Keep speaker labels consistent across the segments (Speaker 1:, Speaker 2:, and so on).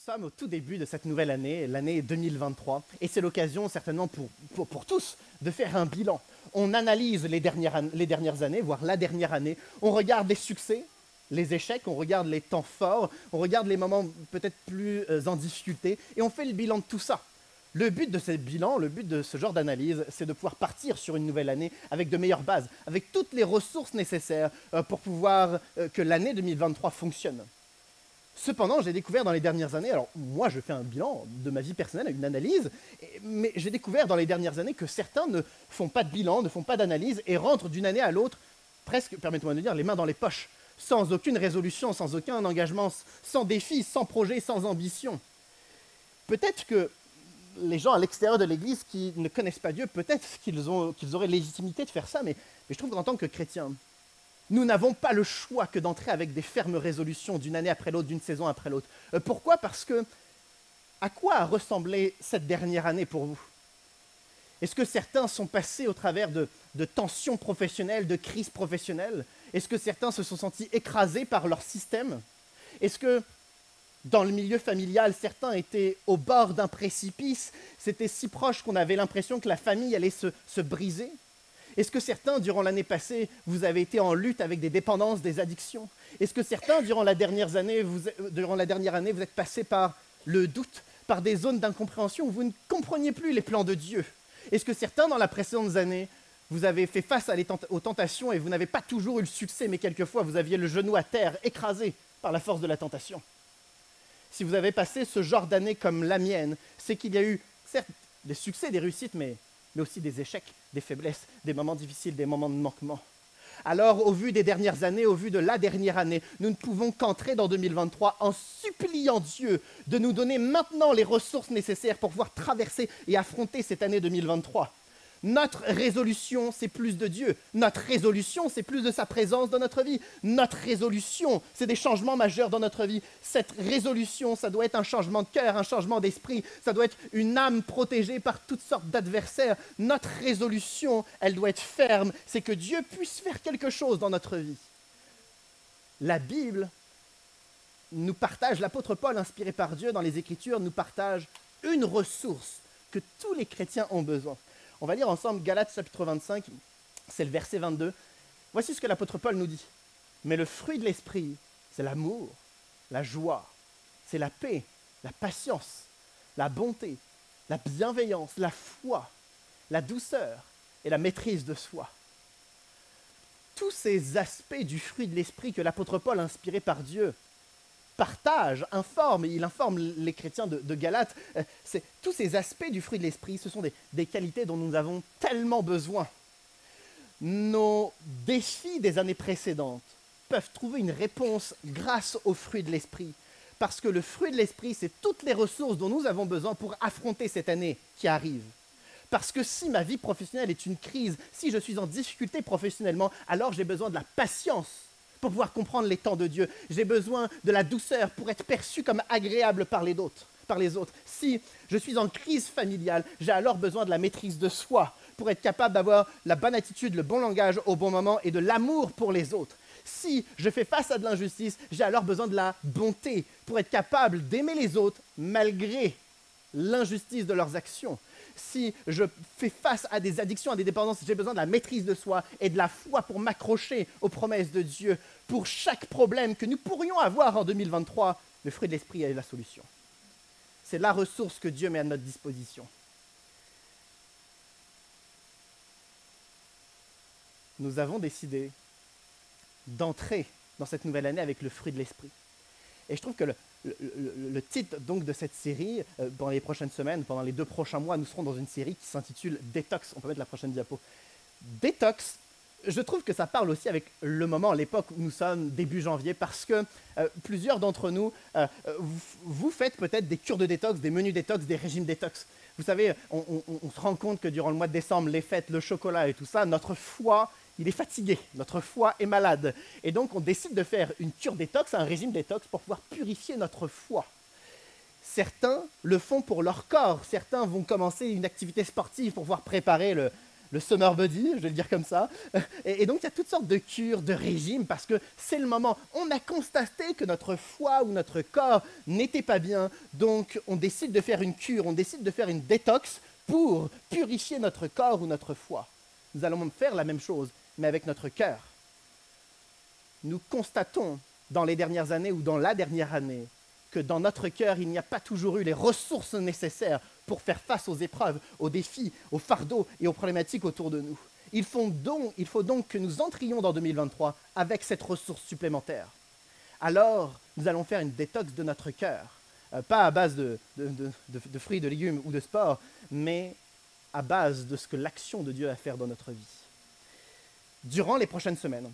Speaker 1: sommes au tout début de cette nouvelle année, l'année 2023, et c'est l'occasion certainement pour tous de faire un bilan. On analyse les dernières années, voire la dernière année, on regarde les succès, les échecs, on regarde les temps forts, on regarde les moments peut-être plus en difficulté, et on fait le bilan de tout ça. Le but de ce bilan, le but de ce genre d'analyse, c'est de pouvoir partir sur une nouvelle année avec de meilleures bases, avec toutes les ressources nécessaires pour pouvoir que l'année 2023 fonctionne. Cependant, j'ai découvert dans les dernières années, alors moi je fais un bilan de ma vie personnelle, une analyse, mais j'ai découvert dans les dernières années que certains ne font pas de bilan, ne font pas d'analyse et rentrent d'une année à l'autre, presque, permettez-moi de dire, les mains dans les poches, sans aucune résolution, sans aucun engagement, sans défi, sans projet, sans ambition. Peut-être que les gens à l'extérieur de l'Église qui ne connaissent pas Dieu, peut-être qu'ils auraient légitimité de faire ça, mais je trouve qu'en tant que chrétiens, nous n'avons pas le choix que d'entrer avec des fermes résolutions d'une année après l'autre, d'une saison après l'autre. Pourquoi? Parce que, à quoi a ressemblé cette dernière année pour vous? Est-ce que certains sont passés au travers de tensions professionnelles, de crises professionnelles? Est-ce que certains se sont sentis écrasés par leur système? Est-ce que, dans le milieu familial, certains étaient au bord d'un précipice? C'était si proche qu'on avait l'impression que la famille allait se briser? Est-ce que certains, durant l'année passée, vous avez été en lutte avec des dépendances, des addictions? Est-ce que certains, durant la dernière année, vous êtes passés par le doute, par des zones d'incompréhension où vous ne compreniez plus les plans de Dieu? Est-ce que certains, dans les précédentes années, vous avez fait face aux tentations et vous n'avez pas toujours eu le succès, mais quelquefois vous aviez le genou à terre, écrasé par la force de la tentation? Si vous avez passé ce genre d'année comme la mienne, c'est qu'il y a eu, certes, des succès, des réussites, mais aussi des échecs, des faiblesses, des moments difficiles, des moments de manquement. Alors, au vu des dernières années, au vu de la dernière année, nous ne pouvons qu'entrer dans 2023 en suppliant Dieu de nous donner maintenant les ressources nécessaires pour pouvoir traverser et affronter cette année 2023. Notre résolution, c'est plus de Dieu. Notre résolution, c'est plus de sa présence dans notre vie. Notre résolution, c'est des changements majeurs dans notre vie. Cette résolution, ça doit être un changement de cœur, un changement d'esprit. Ça doit être une âme protégée par toutes sortes d'adversaires. Notre résolution, elle doit être ferme. C'est que Dieu puisse faire quelque chose dans notre vie. La Bible nous partage, l'apôtre Paul, inspiré par Dieu dans les Écritures, nous partage une ressource que tous les chrétiens ont besoin. On va lire ensemble Galates chapitre 25, c'est le verset 22. Voici ce que l'apôtre Paul nous dit. Mais le fruit de l'esprit, c'est l'amour, la joie, c'est la paix, la patience, la bonté, la bienveillance, la foi, la douceur et la maîtrise de soi. Tous ces aspects du fruit de l'esprit que l'apôtre Paul, inspiré par Dieu, il informe les chrétiens de Galates. Tous ces aspects du fruit de l'esprit, ce sont des qualités dont nous avons tellement besoin. Nos défis des années précédentes peuvent trouver une réponse grâce au fruit de l'esprit. Parce que le fruit de l'esprit, c'est toutes les ressources dont nous avons besoin pour affronter cette année qui arrive. Parce que si ma vie professionnelle est une crise, si je suis en difficulté professionnellement, alors j'ai besoin de la patience pour pouvoir comprendre les temps de Dieu. J'ai besoin de la douceur pour être perçu comme agréable par les autres. Si je suis en crise familiale, j'ai alors besoin de la maîtrise de soi pour être capable d'avoir la bonne attitude, le bon langage au bon moment et de l'amour pour les autres. Si je fais face à de l'injustice, j'ai alors besoin de la bonté pour être capable d'aimer les autres malgré l'injustice de leurs actions. Si je fais face à des addictions, à des dépendances, j'ai besoin de la maîtrise de soi et de la foi pour m'accrocher aux promesses de Dieu. Pour chaque problème que nous pourrions avoir en 2023, le fruit de l'esprit est la solution. C'est la ressource que Dieu met à notre disposition. Nous avons décidé d'entrer dans cette nouvelle année avec le fruit de l'esprit. Et je trouve que le titre donc de cette série, dans les prochaines semaines, pendant les 2 prochains mois, nous serons dans une série qui s'intitule Détox. On peut mettre la prochaine diapo. Détox, je trouve que ça parle aussi avec le moment, l'époque où nous sommes, début janvier, parce que plusieurs d'entre nous, vous faites peut-être des cures de détox, des menus détox, des régimes détox. Vous savez, on se rend compte que durant le mois de décembre, les fêtes, le chocolat et tout ça, notre foie, il est fatigué, notre foie est malade. Et donc, on décide de faire une cure détox, un régime détox, pour pouvoir purifier notre foie. Certains le font pour leur corps. Certains vont commencer une activité sportive pour pouvoir préparer le summer body, je vais le dire comme ça. Et donc, il y a toutes sortes de cures, de régimes, parce que c'est le moment. On a constaté que notre foie ou notre corps n'était pas bien, donc on décide de faire une cure, on décide de faire une détox pour purifier notre corps ou notre foie. Nous allons faire la même chose, mais avec notre cœur. Nous constatons dans les dernières années ou dans la dernière année que dans notre cœur, il n'y a pas toujours eu les ressources nécessaires pour faire face aux épreuves, aux défis, aux fardeaux et aux problématiques autour de nous. Il faut donc que nous entrions dans 2023 avec cette ressource supplémentaire. Alors, nous allons faire une détox de notre cœur, pas à base de fruits, de légumes ou de sport, mais à base de ce que l'action de Dieu a à faire dans notre vie. Durant les prochaines semaines,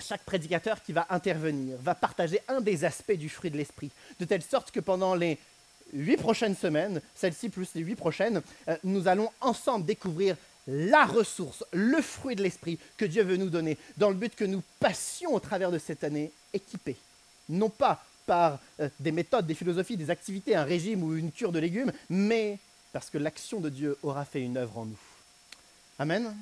Speaker 1: chaque prédicateur qui va intervenir va partager un des aspects du fruit de l'esprit, de telle sorte que pendant les 8 prochaines semaines, celle-ci plus les 8 prochaines, nous allons ensemble découvrir la ressource, le fruit de l'esprit que Dieu veut nous donner, dans le but que nous passions au travers de cette année équipés, non pas par des méthodes, des philosophies, des activités, un régime ou une cure de légumes, mais parce que l'action de Dieu aura fait une œuvre en nous. Amen.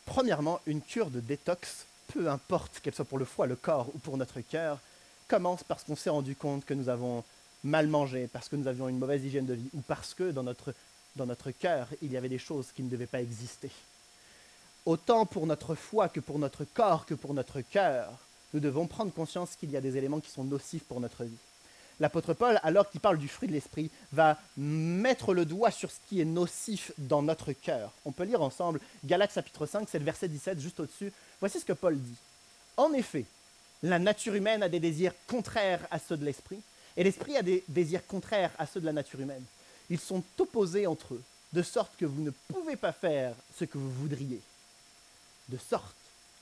Speaker 1: Premièrement, une cure de détox, peu importe qu'elle soit pour le foie, le corps ou pour notre cœur, commence parce qu'on s'est rendu compte que nous avons mal mangé, parce que nous avions une mauvaise hygiène de vie, ou parce que dans notre cœur, il y avait des choses qui ne devaient pas exister. Autant pour notre foie que pour notre corps, que pour notre cœur, nous devons prendre conscience qu'il y a des éléments qui sont nocifs pour notre vie. L'apôtre Paul, alors qu'il parle du fruit de l'esprit, va mettre le doigt sur ce qui est nocif dans notre cœur. On peut lire ensemble Galates chapitre 5, c'est le verset 17, juste au-dessus. Voici ce que Paul dit. En effet, la nature humaine a des désirs contraires à ceux de l'esprit, et l'esprit a des désirs contraires à ceux de la nature humaine. Ils sont opposés entre eux, de sorte que vous ne pouvez pas faire ce que vous voudriez. De sorte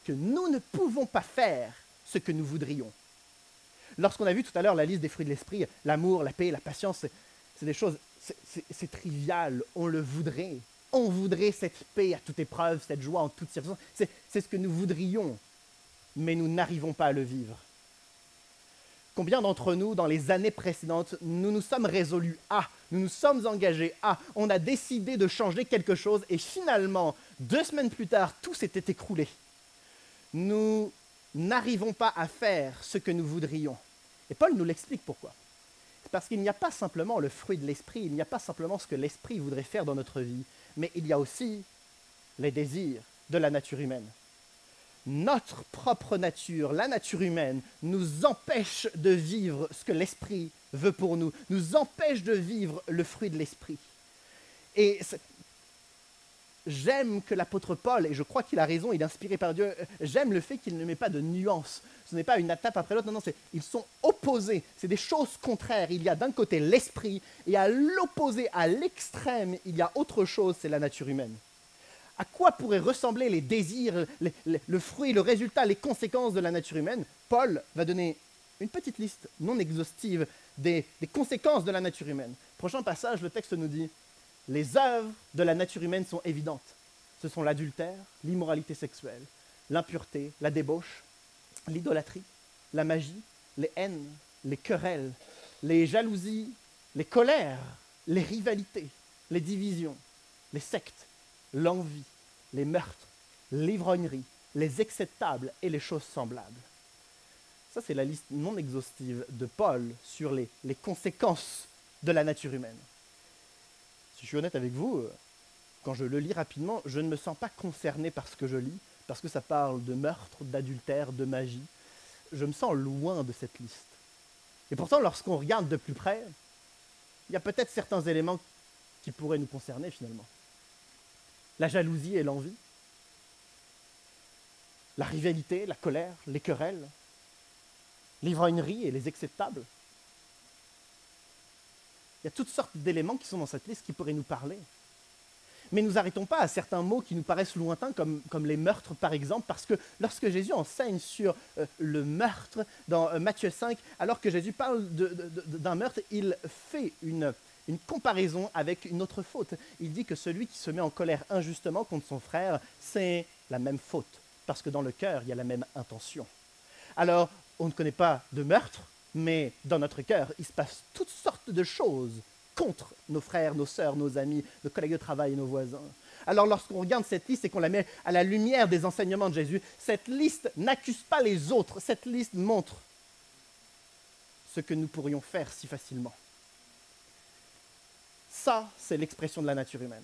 Speaker 1: que nous ne pouvons pas faire ce que nous voudrions. Lorsqu'on a vu tout à l'heure la liste des fruits de l'esprit, l'amour, la paix, la patience, c'est des choses, c'est trivial, on le voudrait. On voudrait cette paix à toute épreuve, cette joie en toutes circonstances. C'est ce que nous voudrions, mais nous n'arrivons pas à le vivre. Combien d'entre nous, dans les années précédentes, nous nous sommes résolus à, nous nous sommes engagés à, on a décidé de changer quelque chose et finalement, 2 semaines plus tard, tout s'était écroulé. Nous n'arrivons pas à faire ce que nous voudrions. Et Paul nous l'explique pourquoi. C'est parce qu'il n'y a pas simplement le fruit de l'esprit, il n'y a pas simplement ce que l'esprit voudrait faire dans notre vie, mais il y a aussi les désirs de la nature humaine. Notre propre nature, la nature humaine, nous empêche de vivre ce que l'esprit veut pour nous, nous empêche de vivre le fruit de l'esprit. Et j'aime que l'apôtre Paul, et je crois qu'il a raison, il est inspiré par Dieu, j'aime le fait qu'il ne met pas de nuances. Ce n'est pas une étape après l'autre, non, ils sont opposés, c'est des choses contraires. Il y a d'un côté l'esprit, et à l'opposé, à l'extrême, il y a autre chose, c'est la nature humaine. À quoi pourraient ressembler les désirs, le fruit, le résultat, les conséquences de la nature humaine? Paul va donner une petite liste non exhaustive des conséquences de la nature humaine. Prochain passage, le texte nous dit « Les œuvres de la nature humaine sont évidentes. Ce sont l'adultère, l'immoralité sexuelle, l'impureté, la débauche, l'idolâtrie, la magie, les haines, les querelles, les jalousies, les colères, les rivalités, les divisions, les sectes, l'envie, les meurtres, l'ivrognerie, les excès de table et les choses semblables. » Ça, c'est la liste non exhaustive de Paul sur les conséquences de la nature humaine. Si je suis honnête avec vous, quand je le lis rapidement, je ne me sens pas concerné par ce que je lis, parce que ça parle de meurtre, d'adultère, de magie. Je me sens loin de cette liste. Et pourtant, lorsqu'on regarde de plus près, il y a peut-être certains éléments qui pourraient nous concerner finalement. La jalousie et l'envie, la rivalité, la colère, les querelles, l'ivrognerie et les excès de table. Il y a toutes sortes d'éléments qui sont dans cette liste qui pourraient nous parler. Mais nous n'arrêtons pas à certains mots qui nous paraissent lointains, comme les meurtres par exemple, parce que lorsque Jésus enseigne sur le meurtre dans Matthieu 5, alors que Jésus parle d'un meurtre, il fait une comparaison avec une autre faute. Il dit que celui qui se met en colère injustement contre son frère, c'est la même faute, parce que dans le cœur, il y a la même intention. Alors, on ne connaît pas de meurtre, mais dans notre cœur, il se passe toutes sortes de choses contre nos frères, nos sœurs, nos amis, nos collègues de travail et nos voisins. Alors lorsqu'on regarde cette liste et qu'on la met à la lumière des enseignements de Jésus, cette liste n'accuse pas les autres, cette liste montre ce que nous pourrions faire si facilement. Ça, c'est l'expression de la nature humaine.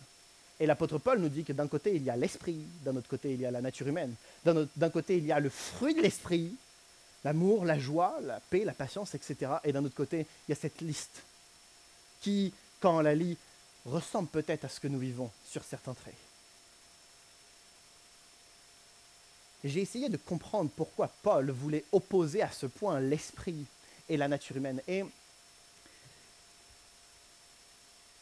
Speaker 1: Et l'apôtre Paul nous dit que d'un côté, il y a l'esprit, d'un autre côté, il y a la nature humaine. D'un côté, il y a le fruit de l'esprit, l'amour, la joie, la paix, la patience, etc. Et d'un autre côté, il y a cette liste qui, quand on la lit, ressemble peut-être à ce que nous vivons sur certains traits. J'ai essayé de comprendre pourquoi Paul voulait opposer à ce point l'esprit et la nature humaine. Et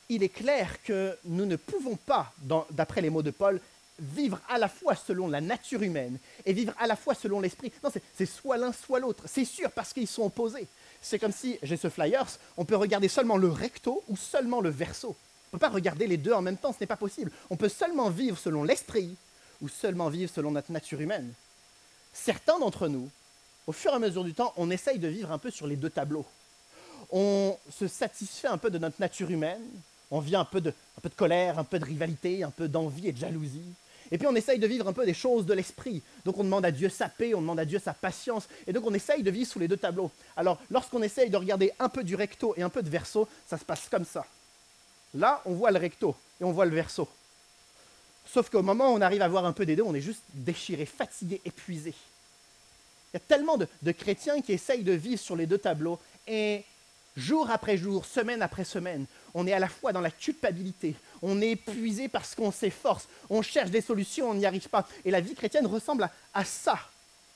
Speaker 1: il est clair que nous ne pouvons pas, d'après les mots de Paul, vivre à la fois selon la nature humaine et vivre à la fois selon l'esprit. Non, c'est soit l'un, soit l'autre. C'est sûr, parce qu'ils sont opposés. C'est comme si, j'ai ce flyers, on peut regarder seulement le recto ou seulement le verso. On ne peut pas regarder les deux en même temps, ce n'est pas possible. On peut seulement vivre selon l'esprit ou seulement vivre selon notre nature humaine. Certains d'entre nous, au fur et à mesure du temps, on essaye de vivre un peu sur les deux tableaux. On se satisfait un peu de notre nature humaine, on vit un peu de colère, un peu de rivalité, un peu d'envie et de jalousie. Et puis on essaye de vivre un peu des choses de l'esprit. Donc on demande à Dieu sa paix, on demande à Dieu sa patience. Et donc on essaye de vivre sous les deux tableaux. Alors lorsqu'on essaye de regarder un peu du recto et un peu de verso, ça se passe comme ça. Là, on voit le recto et on voit le verso. Sauf qu'au moment où on arrive à voir un peu des deux, on est juste déchiré, fatigué, épuisé. Il y a tellement de chrétiens qui essayent de vivre sur les deux tableaux et jour après jour, semaine après semaine, on est à la fois dans la culpabilité, on est épuisé parce qu'on s'efforce, on cherche des solutions, on n'y arrive pas. Et la vie chrétienne ressemble à ça.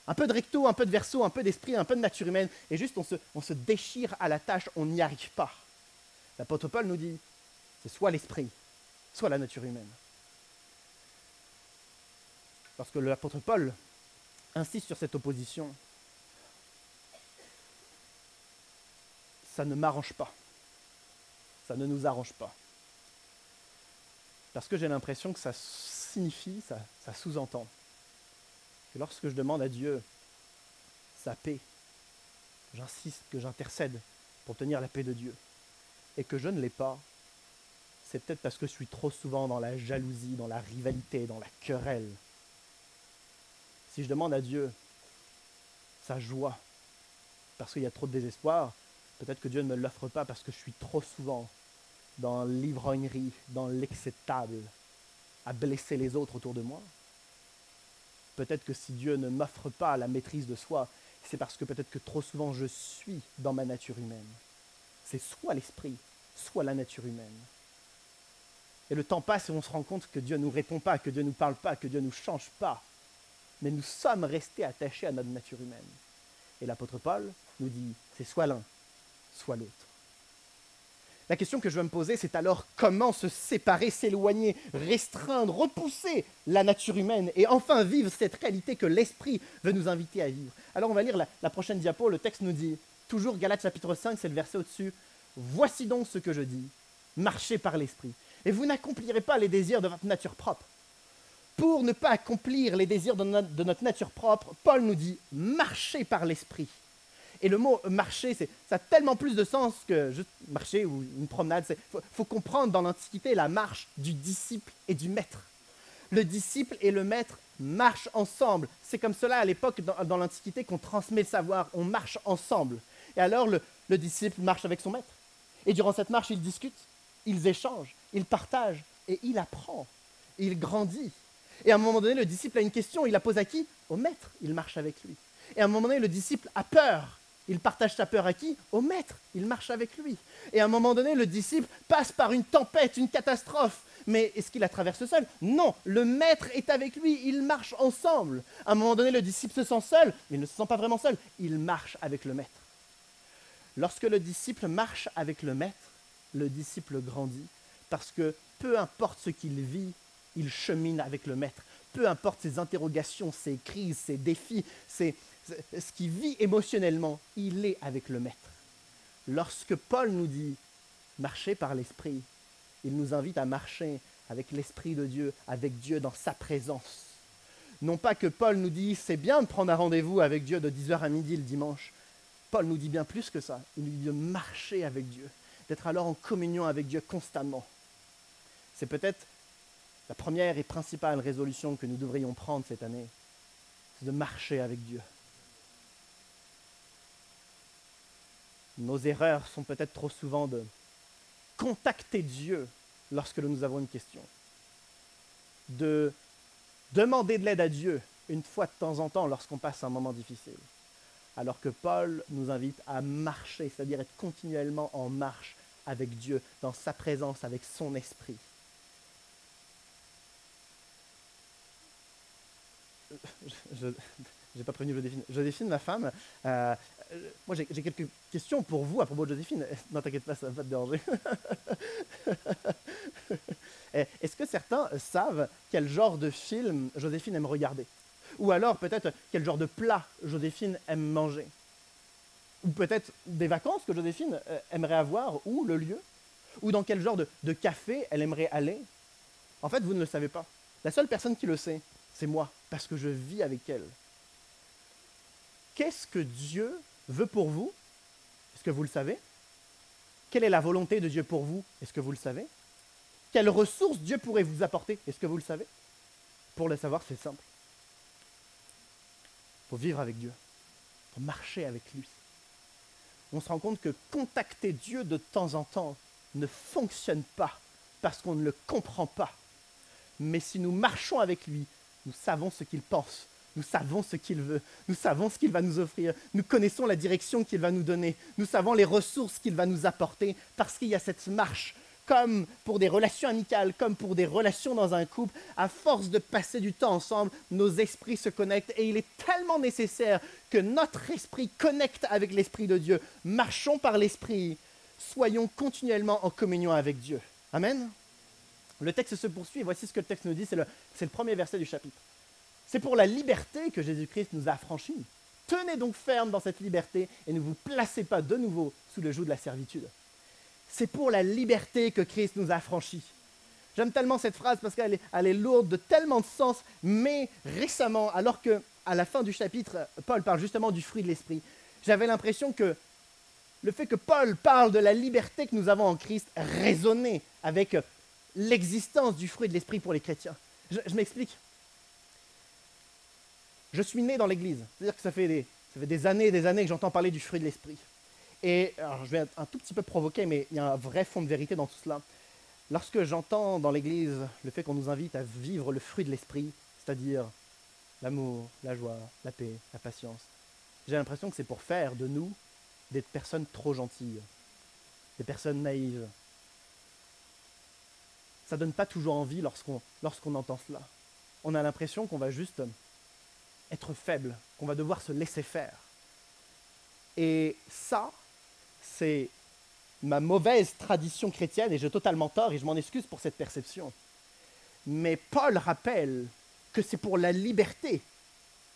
Speaker 1: Un peu de recto, un peu de verso, un peu d'esprit, un peu de nature humaine, et juste on se déchire à la tâche, on n'y arrive pas. L'apôtre Paul nous dit, c'est soit l'esprit, soit la nature humaine. Parce que l'apôtre Paul insiste sur cette opposition, ça ne m'arrange pas. Ça ne nous arrange pas. Parce que j'ai l'impression que ça signifie, ça sous-entend, que lorsque je demande à Dieu sa paix, j'insiste, que j'intercède pour obtenir la paix de Dieu, et que je ne l'ai pas, c'est peut-être parce que je suis trop souvent dans la jalousie, dans la rivalité, dans la querelle. Si je demande à Dieu sa joie, parce qu'il y a trop de désespoir, peut-être que Dieu ne me l'offre pas parce que je suis trop souvent dans l'ivrognerie, dans l'excès de table, à blesser les autres autour de moi. Peut-être que si Dieu ne m'offre pas la maîtrise de soi, c'est parce que peut-être que trop souvent je suis dans ma nature humaine. C'est soit l'esprit, soit la nature humaine. Et le temps passe et on se rend compte que Dieu ne nous répond pas, que Dieu ne nous parle pas, que Dieu ne nous change pas. Mais nous sommes restés attachés à notre nature humaine. Et l'apôtre Paul nous dit, c'est soit l'un, soit l'autre. La question que je veux me poser, c'est alors comment se séparer, s'éloigner, restreindre, repousser la nature humaine et enfin vivre cette réalité que l'esprit veut nous inviter à vivre. Alors on va lire la prochaine diapo, le texte nous dit, toujours Galates chapitre 5, c'est le verset au-dessus, « Voici donc ce que je dis, marchez par l'esprit, et vous n'accomplirez pas les désirs de votre nature propre. » Pour ne pas accomplir les désirs de notre nature propre, Paul nous dit « marchez par l'esprit ». Et le mot « marcher », ça a tellement plus de sens que juste marcher ou une promenade. Il faut comprendre dans l'Antiquité la marche du disciple et du maître. Le disciple et le maître marchent ensemble. C'est comme cela à l'époque dans l'Antiquité qu'on transmet le savoir. On marche ensemble. Et alors le disciple marche avec son maître. Et durant cette marche, ils discutent, ils échangent, ils partagent et il apprend. Et il grandit. Et à un moment donné, le disciple a une question. Il la pose à qui? Au maître. Il marche avec lui. Et à un moment donné, le disciple a peur. Il partage sa peur à qui? Au maître. Il marche avec lui. Et à un moment donné, le disciple passe par une tempête, une catastrophe. Mais est-ce qu'il la traverse seul? Non, le maître est avec lui, ils marchent ensemble. À un moment donné, le disciple se sent seul, mais il ne se sent pas vraiment seul, il marche avec le maître. Lorsque le disciple marche avec le maître, le disciple grandit, parce que peu importe ce qu'il vit, il chemine avec le maître. Peu importe ses interrogations, ses crises, ses défis, ce qu'il vit émotionnellement, il est avec le maître. Lorsque Paul nous dit « marcher par l'esprit », il nous invite à marcher avec l'Esprit de Dieu, avec Dieu dans sa présence. Non pas que Paul nous dit « c'est bien de prendre un rendez-vous avec Dieu de 10h à midi le dimanche ». Paul nous dit bien plus que ça. Il nous dit de marcher avec Dieu. d'être alors en communion avec Dieu constamment. C'est peut-être la première et principale résolution que nous devrions prendre cette année, c'est de marcher avec Dieu. Nos erreurs sont peut-être trop souvent de contacter Dieu lorsque nous avons une question, de demander de l'aide à Dieu une fois de temps en temps lorsqu'on passe un moment difficile. Alors que Paul nous invite à marcher, c'est-à-dire être continuellement en marche avec Dieu, dans sa présence, avec son esprit. Je n'ai pas prévenu Joséphine. Joséphine, ma femme, moi j'ai quelques questions pour vous à propos de Joséphine. Non, t'inquiète pas, ça va pas te déranger. Est-ce que certains savent quel genre de film Joséphine aime regarder? Ou alors peut-être quel genre de plat Joséphine aime manger? Ou peut-être des vacances que Joséphine aimerait avoir, ou le lieu? Ou dans quel genre de café elle aimerait aller? En fait, vous ne le savez pas. La seule personne qui le sait, c'est moi, parce que je vis avec elle. Qu'est-ce que Dieu veut pour vous? Est-ce que vous le savez? Quelle est la volonté de Dieu pour vous? Est-ce que vous le savez? Quelles ressources Dieu pourrait vous apporter? Est-ce que vous le savez? Pour le savoir, c'est simple. Il faut vivre avec Dieu. Il faut marcher avec lui. On se rend compte que contacter Dieu de temps en temps ne fonctionne pas parce qu'on ne le comprend pas. Mais si nous marchons avec lui, nous savons ce qu'il pense, nous savons ce qu'il veut, nous savons ce qu'il va nous offrir, nous connaissons la direction qu'il va nous donner, nous savons les ressources qu'il va nous apporter, parce qu'il y a cette marche, comme pour des relations amicales, comme pour des relations dans un couple, à force de passer du temps ensemble, nos esprits se connectent, et il est tellement nécessaire que notre esprit connecte avec l'Esprit de Dieu. Marchons par l'Esprit, soyons continuellement en communion avec Dieu. Amen. Le texte se poursuit, et voici ce que le texte nous dit, c'est le premier verset du chapitre. C'est pour la liberté que Jésus-Christ nous a affranchis. Tenez donc ferme dans cette liberté et ne vous placez pas de nouveau sous le joug de la servitude. C'est pour la liberté que Christ nous a affranchis. J'aime tellement cette phrase parce qu'elle est lourde de tellement de sens, mais récemment, alors qu'à la fin du chapitre, Paul parle justement du fruit de l'esprit, j'avais l'impression que le fait que Paul parle de la liberté que nous avons en Christ résonnait avec l'existence du fruit de l'esprit pour les chrétiens. Je m'explique. Je suis né dans l'église, c'est-à-dire que ça fait des années et des années que j'entends parler du fruit de l'esprit. Et alors, je vais être un tout petit peu provoqué, mais il y a un vrai fond de vérité dans tout cela. Lorsque j'entends dans l'église le fait qu'on nous invite à vivre le fruit de l'esprit, c'est-à-dire l'amour, la joie, la paix, la patience, j'ai l'impression que c'est pour faire de nous des personnes trop gentilles, des personnes naïves. Ça ne donne pas toujours envie lorsqu'on entend cela. On a l'impression qu'on va juste être faible, qu'on va devoir se laisser faire. Et ça, c'est ma mauvaise tradition chrétienne, et j'ai totalement tort, et je m'en excuse pour cette perception. Mais Paul rappelle que c'est pour la liberté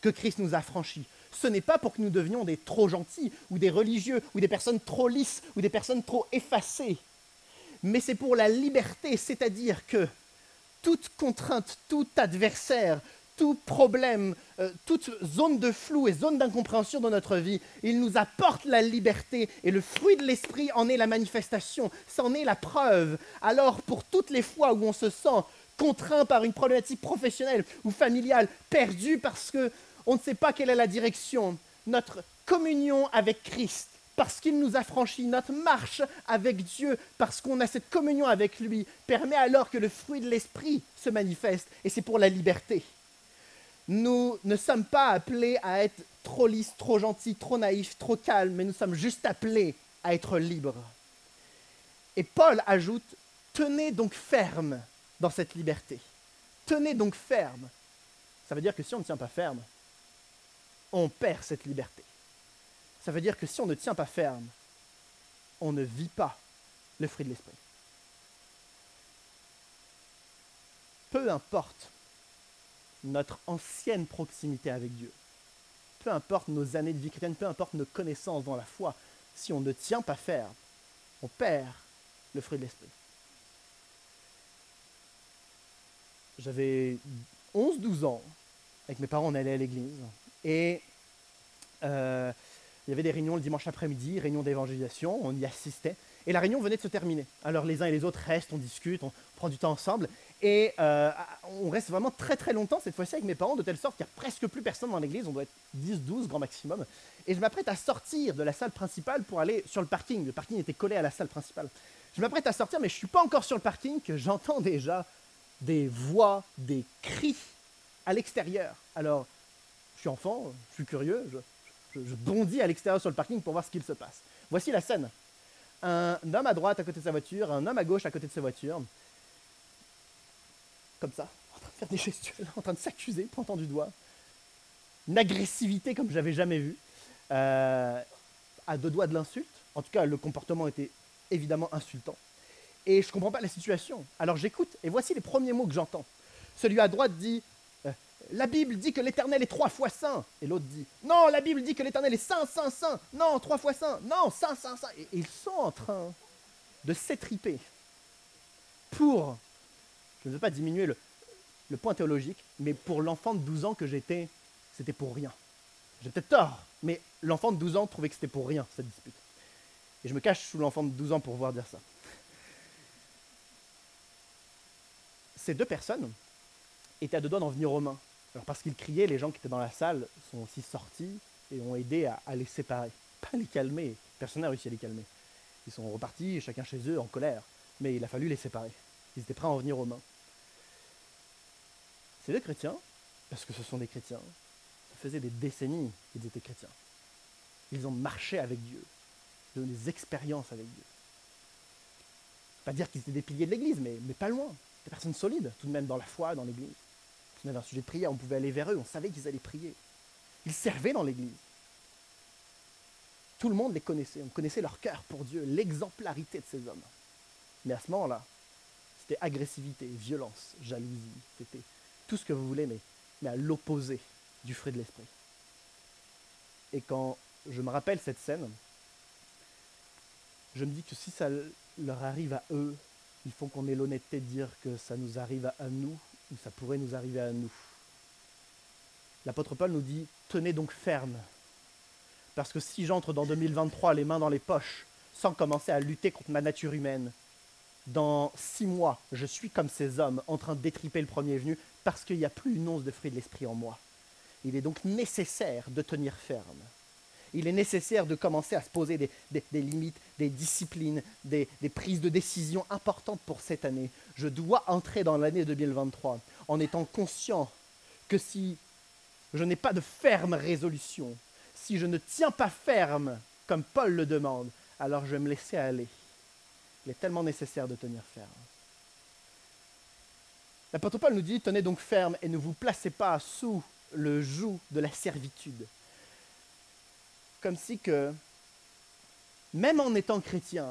Speaker 1: que Christ nous a franchis. Ce n'est pas pour que nous devenions des trop gentils, ou des religieux, ou des personnes trop lisses, ou des personnes trop effacées. Mais c'est pour la liberté, c'est-à-dire que toute contrainte, tout adversaire, tout problème, toute zone de flou et zone d'incompréhension dans notre vie, il nous apporte la liberté et le fruit de l'esprit en est la manifestation, c'en est la preuve. Alors pour toutes les fois où on se sent contraint par une problématique professionnelle ou familiale, perdu parce qu'on ne sait pas quelle est la direction, notre communion avec Christ, parce qu'il nous a franchis, notre marche avec Dieu, parce qu'on a cette communion avec lui, permet alors que le fruit de l'esprit se manifeste, et c'est pour la liberté. Nous ne sommes pas appelés à être trop lisses, trop gentils, trop naïfs, trop calmes, mais nous sommes juste appelés à être libres. Et Paul ajoute, tenez donc ferme dans cette liberté. Tenez donc ferme. Ça veut dire que si on ne tient pas ferme, on perd cette liberté. Ça veut dire que si on ne tient pas ferme, on ne vit pas le fruit de l'esprit. Peu importe notre ancienne proximité avec Dieu, peu importe nos années de vie chrétienne, peu importe nos connaissances dans la foi, si on ne tient pas ferme, on perd le fruit de l'esprit. J'avais 11-12 ans, avec mes parents, on allait à l'église, et il y avait des réunions le dimanche après-midi, réunions d'évangélisation, on y assistait, Et la réunion venait de se terminer. Alors les uns et les autres restent, on discute, on prend du temps ensemble. Et on reste vraiment très très longtemps cette fois-ci avec mes parents, de telle sorte qu'il n'y a presque plus personne dans l'église, on doit être 10-12 grand maximum. Et je m'apprête à sortir de la salle principale pour aller sur le parking. Le parking était collé à la salle principale. Je m'apprête à sortir, mais je ne suis pas encore sur le parking que j'entends déjà des voix, des cris à l'extérieur. Alors, je suis enfant, je suis curieux, je bondis à l'extérieur sur le parking pour voir ce qu'il se passe. Voici la scène. Un homme à droite à côté de sa voiture, un homme à gauche à côté de sa voiture, comme ça, en train de faire des gestuels, en train de s'accuser, pointant du doigt. Une agressivité comme j'avais jamais vu, à deux doigts de l'insulte. En tout cas, le comportement était évidemment insultant. Et je ne comprends pas la situation. Alors j'écoute, et voici les premiers mots que j'entends. Celui à droite dit la Bible dit que l'Éternel est 3 fois saint. Et l'autre dit non, la Bible dit que l'Éternel est saint, saint, saint. Non, 3 fois saint. Non, saint, saint, saint. Et ils sont en train de s'étriper pour, je ne veux pas diminuer le point théologique, mais pour l'enfant de 12 ans que j'étais, c'était pour rien. J'ai peut-être tort, mais l'enfant de 12 ans trouvait que c'était pour rien, cette dispute. Et je me cache sous l'enfant de 12 ans pour pouvoir dire ça. Ces deux personnes étaient à deux doigts d'en venir aux mains. Alors parce qu'ils criaient, les gens qui étaient dans la salle sont aussi sortis et ont aidé à les séparer. Pas les calmer, personne n'a réussi à les calmer. Ils sont repartis, chacun chez eux, en colère. Mais il a fallu les séparer. Ils étaient prêts à en venir aux mains. Ces deux chrétiens, parce que ce sont des chrétiens, ça faisait des décennies qu'ils étaient chrétiens. Ils ont marché avec Dieu. Ils ont eu des expériences avec Dieu. Pas dire qu'ils étaient des piliers de l'Église, mais pas loin. Des personnes solides, tout de même dans la foi, dans l'Église. Si on avait un sujet de prière, on pouvait aller vers eux, on savait qu'ils allaient prier. Ils servaient dans l'Église. Tout le monde les connaissait, on connaissait leur cœur pour Dieu, l'exemplarité de ces hommes. Mais à ce moment-là, c'était agressivité, violence, jalousie, c'était tout ce que vous voulez, mais à l'opposé du fruit de l'esprit. Et quand je me rappelle cette scène, je me dis que si ça leur arrive à eux, il faut qu'on ait l'honnêteté de dire que ça nous arrive à nous, ou ça pourrait nous arriver à nous. L'apôtre Paul nous dit « Tenez donc ferme ». Parce que si j'entre dans 2023 les mains dans les poches, sans commencer à lutter contre ma nature humaine, dans 6 mois, je suis comme ces hommes, en train d'étriper le premier venu, parce qu'il n'y a plus une once de fruit de l'esprit en moi. Il est donc nécessaire de tenir ferme. Il est nécessaire de commencer à se poser des limites, des disciplines, des prises de décision importantes pour cette année. Je dois entrer dans l'année 2023 en étant conscient que si je n'ai pas de ferme résolution, si je ne tiens pas ferme, comme Paul le demande, alors je vais me laisser aller. Il est tellement nécessaire de tenir ferme. L'apôtre Paul nous dit, tenez donc ferme et ne vous placez pas sous le joug de la servitude. Comme si que, même en étant chrétien,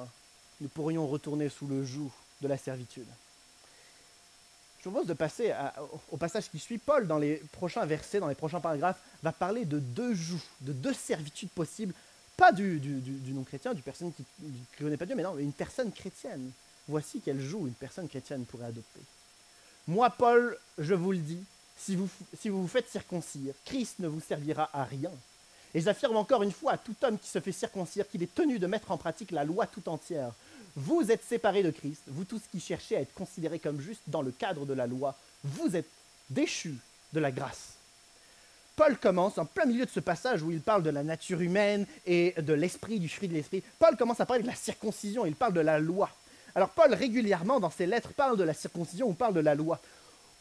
Speaker 1: nous pourrions retourner sous le joug de la servitude. Je vous propose de passer au passage qui suit. Paul, dans les prochains versets, dans les prochains paragraphes, va parler de 2 jougs, de 2 servitudes possibles, pas du non-chrétien, du personne qui ne connaît pas Dieu, mais non, une personne chrétienne. Voici quel joug une personne chrétienne pourrait adopter. Moi, Paul, je vous le dis, si vous vous faites circoncire, Christ ne vous servira à rien. Et j'affirme encore une fois à tout homme qui se fait circoncire qu'il est tenu de mettre en pratique la loi tout entière. Vous êtes séparés de Christ, vous tous qui cherchez à être considérés comme justes dans le cadre de la loi, vous êtes déchus de la grâce. Paul commence, en plein milieu de ce passage où il parle de la nature humaine et de l'esprit, du fruit de l'esprit, Paul commence à parler de la circoncision, il parle de la loi. Alors Paul, régulièrement, dans ses lettres, parle de la circoncision ou parle de la loi.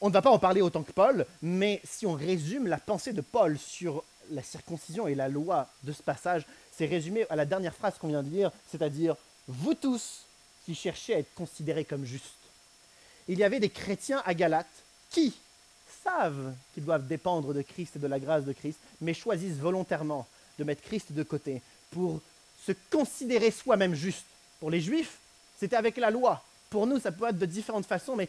Speaker 1: On ne va pas en parler autant que Paul, mais si on résume la pensée de Paul sur la circoncision et la loi de ce passage, c'est résumé à la dernière phrase qu'on vient de lire, c'est-à-dire « Vous tous qui cherchez à être considérés comme justes ». Il y avait des chrétiens à Galate qui savent qu'ils doivent dépendre de Christ et de la grâce de Christ, mais choisissent volontairement de mettre Christ de côté pour se considérer soi-même juste. Pour les Juifs, c'était avec la loi. Pour nous, ça peut être de différentes façons, mais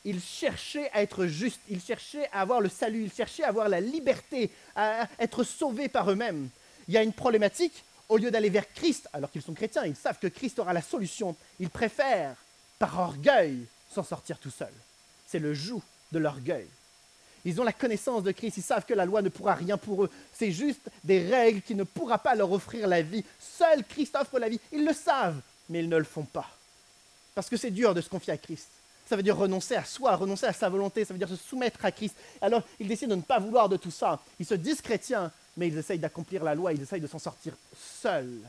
Speaker 1: ils cherchaient à être justes, ils cherchaient à avoir le salut, ils cherchaient à avoir la liberté, à être sauvés par eux-mêmes. Il y a une problématique, au lieu d'aller vers Christ, alors qu'ils sont chrétiens, ils savent que Christ aura la solution, ils préfèrent, par orgueil, s'en sortir tout seuls. C'est le joug de l'orgueil. Ils ont la connaissance de Christ, ils savent que la loi ne pourra rien pour eux. C'est juste des règles qui ne pourra pas leur offrir la vie. Seul Christ offre la vie, ils le savent. mais ils ne le font pas. Parce que c'est dur de se confier à Christ. Ça veut dire renoncer à soi, renoncer à sa volonté, ça veut dire se soumettre à Christ. Alors, ils décident de ne pas vouloir de tout ça. Ils se disent chrétiens, mais ils essayent d'accomplir la loi, ils essayent de s'en sortir seuls.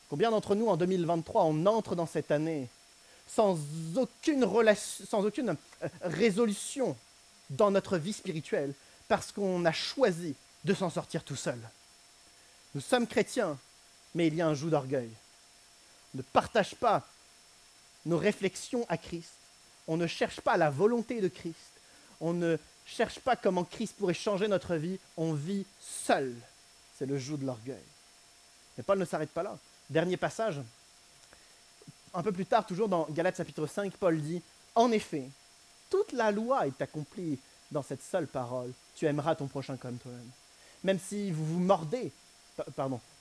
Speaker 1: Combien d'entre nous, en 2023, on entre dans cette année sans aucune résolution dans notre vie spirituelle, parce qu'on a choisi de s'en sortir tout seul. Nous sommes chrétiens, mais il y a un joug d'orgueil. On ne partage pas nos réflexions à Christ. On ne cherche pas la volonté de Christ. On ne cherche pas comment Christ pourrait changer notre vie. On vit seul. C'est le joug de l'orgueil. Mais Paul ne s'arrête pas là. Dernier passage. Un peu plus tard, toujours dans Galates chapitre 5, Paul dit « En effet, toute la loi est accomplie dans cette seule parole. Tu aimeras ton prochain comme toi-même. Même si vous vous mordez,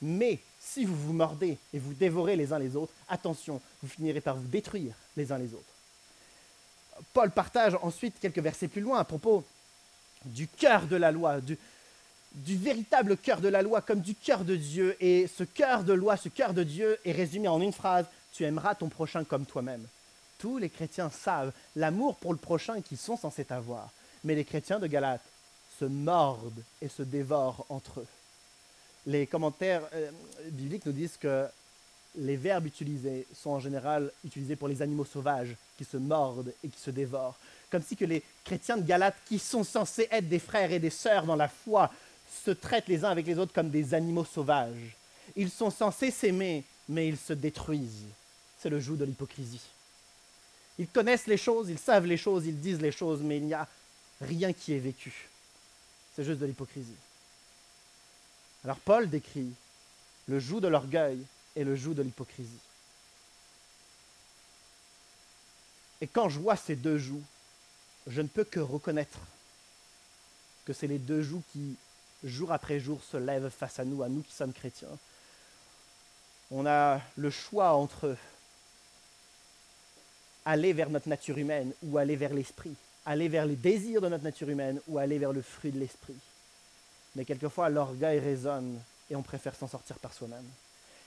Speaker 1: mais si vous vous mordez et vous dévorez les uns les autres, attention, vous finirez par vous détruire les uns les autres. » Paul partage ensuite quelques versets plus loin à propos du cœur de la loi, du véritable cœur de la loi comme du cœur de Dieu. Et ce cœur de loi, ce cœur de Dieu est résumé en une phrase, tu aimeras ton prochain comme toi-même. Tous les chrétiens savent l'amour pour le prochain qu'ils sont censés avoir. Mais les chrétiens de Galates se mordent et se dévorent entre eux. Les commentaires bibliques nous disent que les verbes utilisés sont en général utilisés pour les animaux sauvages qui se mordent et qui se dévorent. Comme si que les chrétiens de Galates, qui sont censés être des frères et des sœurs dans la foi, se traitent les uns avec les autres comme des animaux sauvages. Ils sont censés s'aimer, mais ils se détruisent. C'est le joug de l'hypocrisie. Ils connaissent les choses, ils savent les choses, ils disent les choses, mais il n'y a rien qui est vécu. C'est juste de l'hypocrisie. Alors Paul décrit le joug de l'orgueil et le joug de l'hypocrisie. Et quand je vois ces deux jougs, je ne peux que reconnaître que c'est les deux jougs qui, jour après jour, se lèvent face à nous qui sommes chrétiens. On a le choix entre aller vers notre nature humaine ou aller vers l'esprit, aller vers les désirs de notre nature humaine ou aller vers le fruit de l'esprit. Mais quelquefois, l'orgueil résonne et on préfère s'en sortir par soi-même.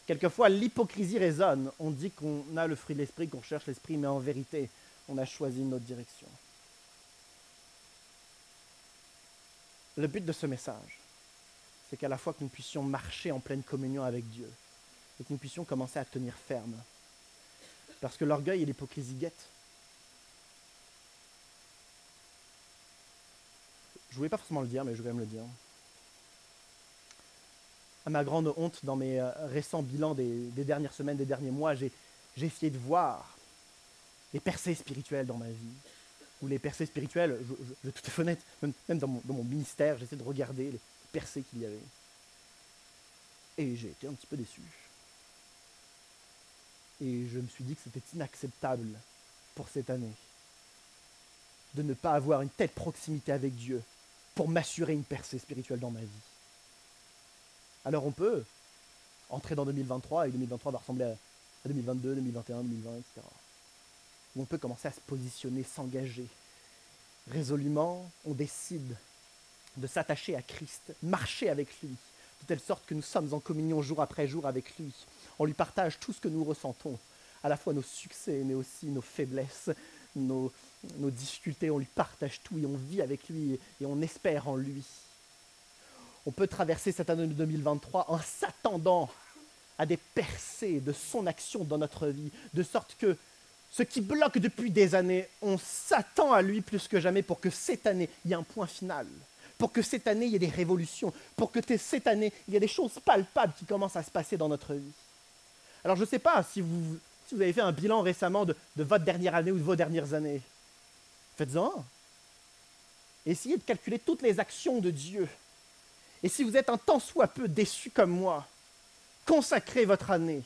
Speaker 1: Quelquefois, l'hypocrisie résonne. On dit qu'on a le fruit de l'esprit, qu'on cherche l'esprit, mais en vérité, on a choisi une autre direction. Le but de ce message, c'est qu'à la fois que nous puissions marcher en pleine communion avec Dieu et que nous puissions commencer à tenir ferme. Parce que l'orgueil et l'hypocrisie guettent. Je ne voulais pas forcément le dire, mais je vais même le dire. À ma grande honte, dans mes récents bilans des dernières semaines, des derniers mois, j'ai essayé de voir les percées spirituelles dans ma vie. Ou les percées spirituelles, je vais tout à fait honnête, même dans mon ministère, j'essaie de regarder les percées qu'il y avait. Et j'ai été un petit peu déçu. Et je me suis dit que c'était inacceptable pour cette année de ne pas avoir une telle proximité avec Dieu pour m'assurer une percée spirituelle dans ma vie. Alors on peut entrer dans 2023 et 2023 va ressembler à 2022, 2021, 2020, etc. Où on peut commencer à se positionner, s'engager. Résolument, on décide de s'attacher à Christ, marcher avec lui, de telle sorte que nous sommes en communion jour après jour avec lui. On lui partage tout ce que nous ressentons, à la fois nos succès, mais aussi nos faiblesses, nos difficultés. On lui partage tout et on vit avec lui et on espère en lui. On peut traverser cette année 2023 en s'attendant à des percées de son action dans notre vie, de sorte que ce qui bloque depuis des années, on s'attend à lui plus que jamais pour que cette année, il y ait un point final, pour que cette année, il y ait des révolutions, pour que cette année, il y ait des choses palpables qui commencent à se passer dans notre vie. Alors je ne sais pas si vous avez fait un bilan récemment de votre dernière année ou de vos dernières années. Faites-en un. Essayez de calculer toutes les actions de Dieu. Et si vous êtes un tant soit peu déçu comme moi, consacrez votre année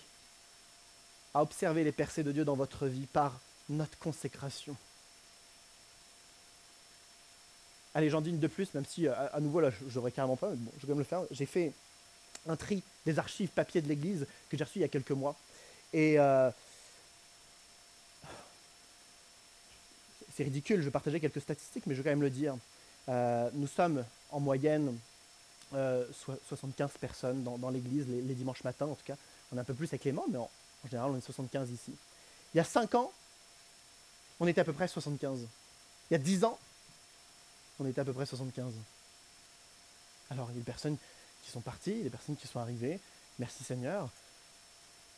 Speaker 1: à observer les percées de Dieu dans votre vie par notre consécration. Allez, j'en dis une de plus, même si à nouveau, là, j'aurais carrément pas, mais bon, je vais quand même le faire. J'ai fait un tri des archives papier de l'Église que j'ai reçues il y a quelques mois. Et c'est ridicule, je vais partager quelques statistiques, mais je vais quand même le dire. Nous sommes en moyenne 75 personnes dans l'Église les dimanches matins, en tout cas. On est un peu plus avec les membres, mais En général, on est 75 ici. Il y a 5 ans, on était à peu près 75. Il y a 10 ans, on était à peu près 75. Alors, il y a des personnes qui sont parties, des personnes qui sont arrivées. Merci Seigneur.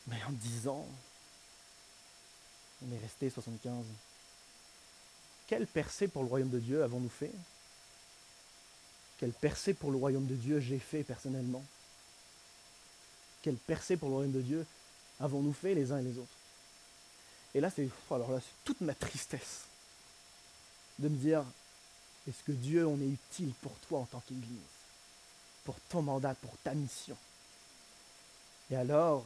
Speaker 1: Mais en 10 ans, on est resté 75. Quelle percée pour le royaume de Dieu avons-nous fait? Quelle percée pour le royaume de Dieu j'ai fait personnellement? Quelle percée pour le royaume de Dieu avons-nous fait les uns et les autres? Et là, c'est toute ma tristesse de me dire, est-ce que Dieu, on est utile pour toi en tant qu'Église, pour ton mandat, pour ta mission? Et alors,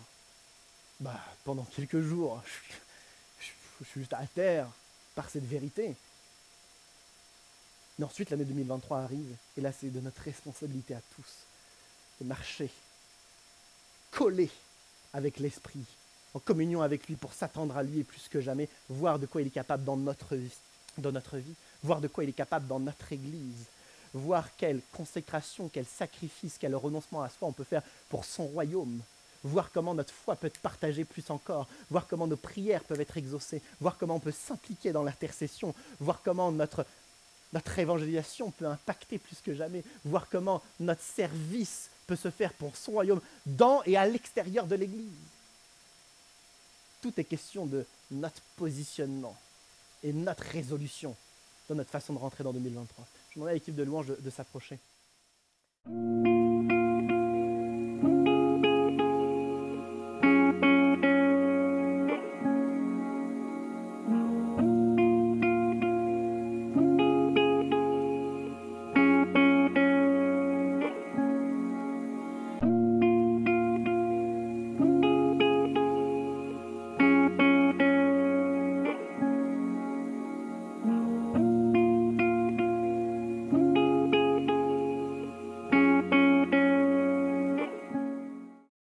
Speaker 1: pendant quelques jours, je suis juste à terre par cette vérité. Mais ensuite, l'année 2023 arrive, et là, c'est de notre responsabilité à tous de marcher, collé avec l'Esprit, en communion avec lui pour s'attendre à lui et plus que jamais, voir de quoi il est capable dans notre vie, voir de quoi il est capable dans notre Église, voir quelle consécration, quel sacrifice, quel renoncement à soi on peut faire pour son royaume, voir comment notre foi peut être partagée plus encore, voir comment nos prières peuvent être exaucées, voir comment on peut s'impliquer dans l'intercession, voir comment notre évangélisation peut impacter plus que jamais, voir comment notre service peut se faire pour son royaume dans et à l'extérieur de l'Église. Tout est question de notre positionnement et notre résolution dans notre façon de rentrer dans 2023. Je demande à l'équipe de louange de s'approcher.